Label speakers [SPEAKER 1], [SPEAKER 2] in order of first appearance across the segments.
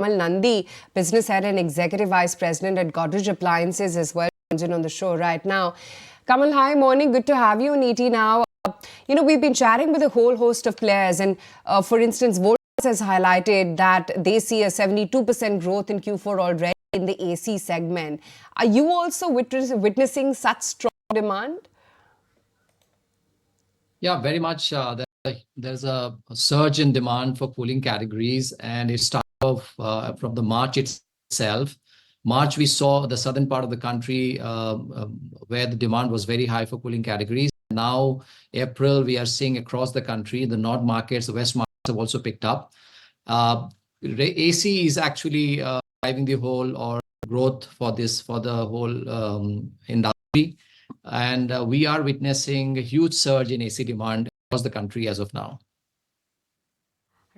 [SPEAKER 1] Kamal Nandi, business head and executive vice president at Godrej Appliances as well, joins in on the show right now. Kamal, hi, morning. Good to have you on ET Now. We've been chatting with a whole host of players, and for instance, Voltas has highlighted that they see a 72% growth in Q4 already in the AC segment. Are you also witnessing such strong demand?
[SPEAKER 2] Yeah, very much. There's a surge in demand for cooling categories, and it started off from the March itself. March, we saw the southern part of the country where the demand was very high for cooling categories. Now, April, we are seeing across the country, the north markets, the west markets have also picked up. AC is actually driving the whole or growth for the whole industry. And we are witnessing a huge surge in AC demand across the country as of now.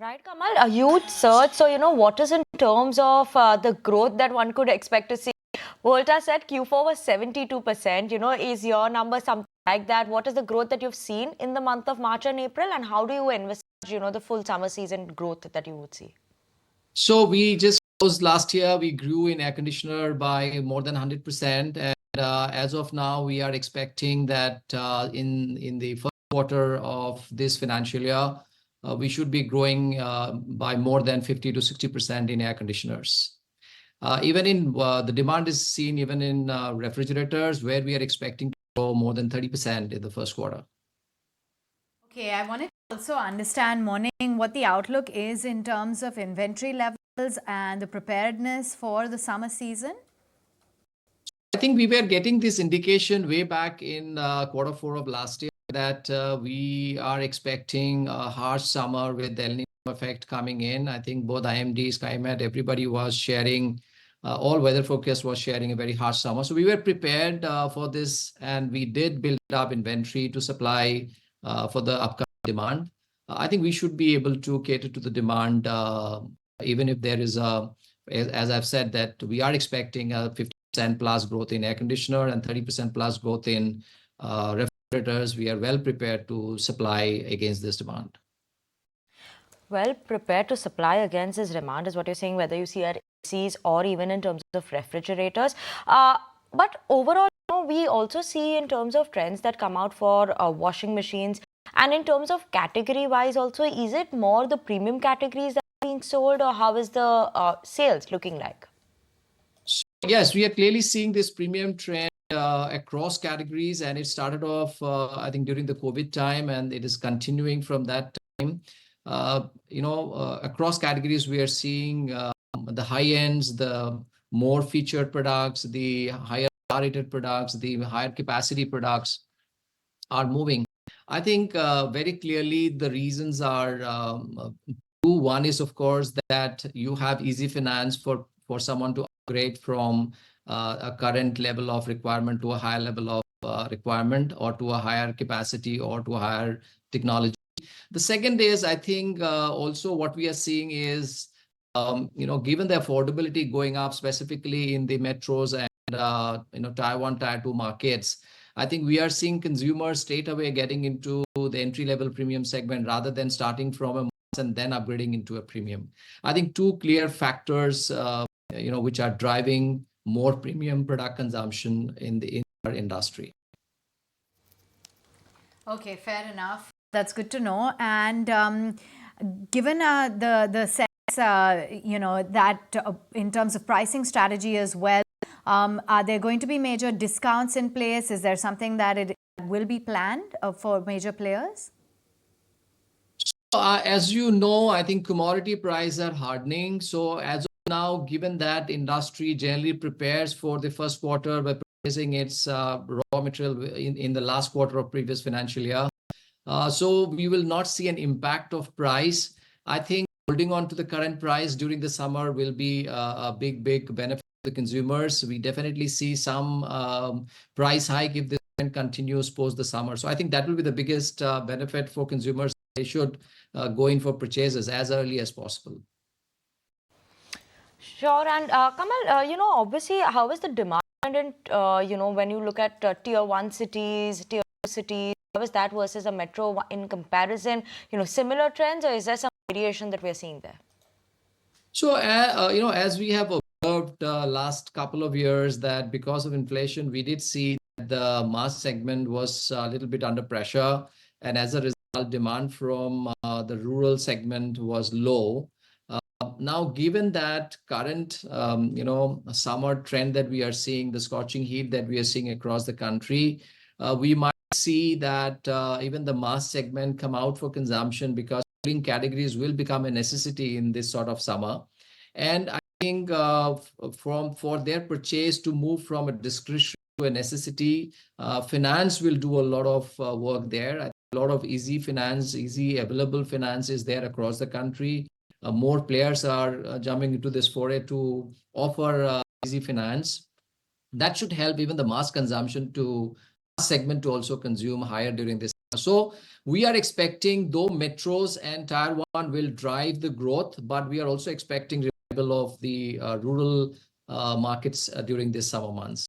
[SPEAKER 3] Right, Kamal, a huge surge. So, what is in terms of the growth that one could expect to see? Volta said Q4 was 72%. Is your number something like that? What is the growth that you've seen in the month of March and April? And how do you envisage, the full summer season growth that you would see?
[SPEAKER 2] So we just closed last year. We grew in air conditioner by more than 100%. And as of now, we are expecting that in the first quarter of this financial year, we should be growing by more than 50 to 60% in air conditioners. Even in the demand is seen even in refrigerators, where we are expecting to grow more than 30% in the first quarter.
[SPEAKER 4] Okay, I wanted to also understand, morning, what the outlook is in terms of inventory levels and the preparedness for the summer season.
[SPEAKER 2] I think we were getting this indication way back in quarter 4 of last year that we are expecting a harsh summer with the El Niño effect coming in. I think both IMD, SkyMet, everybody was sharing, all weather forecast was sharing a very harsh summer. So we were prepared for this, and we did build up inventory to supply for the upcoming demand. I think we should be able to cater to the demand, even if there is as I've said, that we are expecting a 50% plus growth in air conditioner and 30% plus growth in refrigerators. We are well prepared to supply against this demand.
[SPEAKER 3] Well prepared to supply against this demand is what you're saying, whether you see at ACs or even in terms of refrigerators. But overall, we also see in terms of trends that come out for washing machines, and in terms of category wise also, is it more the premium categories that are being sold, or how is the sales looking like?
[SPEAKER 2] So, yes, we are clearly seeing this premium trend across categories, and it started off, I think, during the COVID time, and it is continuing from that time. Across categories, we are seeing the high ends, the more featured products, the higher rated products, the higher capacity products are moving. I think very clearly the reasons are two. One is, of course, that you have easy finance for someone to upgrade from a current level of requirement to a higher level of requirement, or to a higher capacity, or to a higher technology. The second is, I think, also what we are seeing is, given the affordability going up, specifically in the metros and, Tier 1, Tier 2 markets, I think we are seeing consumers straight away getting into the entry-level premium segment rather than starting from a mass and then upgrading into a premium. I think two clear factors, which are driving more premium product consumption in our industry.
[SPEAKER 4] Okay, fair enough. That's good to know. And given the sense, that in terms of pricing strategy as well, are there going to be major discounts in place? Is there something that it will be planned for major players?
[SPEAKER 2] As you know, I think commodity prices are hardening. So as of now, given that industry generally prepares for the first quarter by purchasing its raw material in the last quarter of previous financial year, so we will not see an impact of price. I think holding on to the current price during the summer will be a big benefit to the consumers. We definitely see some price hike if this trend continues post the summer. So I think that will be the biggest benefit for consumers. They should go in for purchases as early as possible.
[SPEAKER 3] Sure. And Kamal, obviously, how is the demand, when you look at Tier 1 cities, Tier 2 cities, how is that versus a metro in comparison? Similar trends, or is there some variation that we're seeing there?
[SPEAKER 2] So, as we have observed last couple of years that because of inflation, we did see that the mass segment was a little bit under pressure. And as a result, demand from the rural segment was low. Now, given that current, summer trend that we are seeing, the scorching heat that we are seeing across the country, we might see that even the mass segment come out for consumption because cooling categories will become a necessity in this sort of summer. And I think for their purchase to move from a discretionary to a necessity, finance will do a lot of work there. I think a lot of easy finance, easy available finance is there across the country. More players are jumping into this foray to offer easy finance. That should help even the mass consumption to segment to also consume higher during this. So we are expecting, though metros and tier 1 will drive the growth, but we are also expecting revival of the rural markets during this summer months.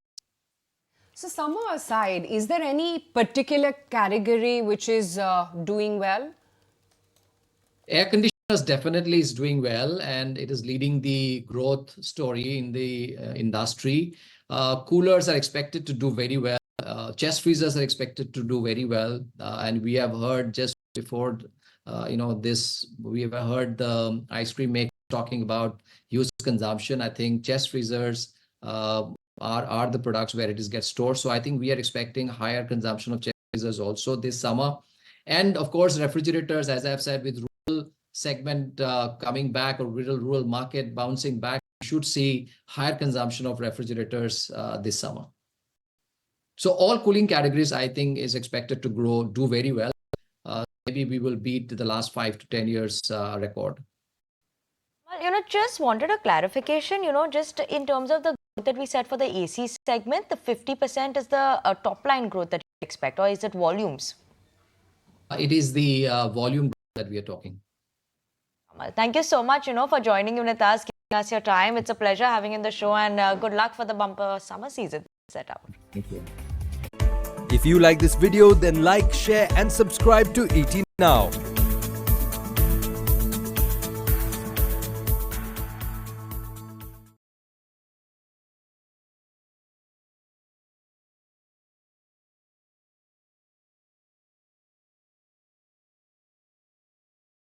[SPEAKER 1] So, summer aside, is there any particular category which is doing well?
[SPEAKER 2] Air conditioners definitely is doing well, and it is leading the growth story in the industry. Coolers are expected to do very well. Chest freezers are expected to do very well. And we have heard just before, this, we have heard the ice cream maker talking about huge consumption. I think chest freezers are the products where it is get stored. So I think we are expecting higher consumption of chest freezers also this summer. And of course, refrigerators, as I've said, with rural segment coming back or rural market bouncing back, we should see higher consumption of refrigerators this summer. So all cooling categories, I think, is expected to do very well. Maybe we will beat the last 5 to 10 years record.
[SPEAKER 3] Well, just wanted a clarification, just in terms of the growth that we said for the AC segment, the 50% is the top line growth that you expect, or is it volumes?
[SPEAKER 2] It is the volume that we are talking.
[SPEAKER 3] Thank you so much, for joining in with us, giving us your time. It's a pleasure having you in the show, and good luck for the bumper summer season set out.
[SPEAKER 2] Thank you.
[SPEAKER 5] If you like this video, then like, share and subscribe to ET Now.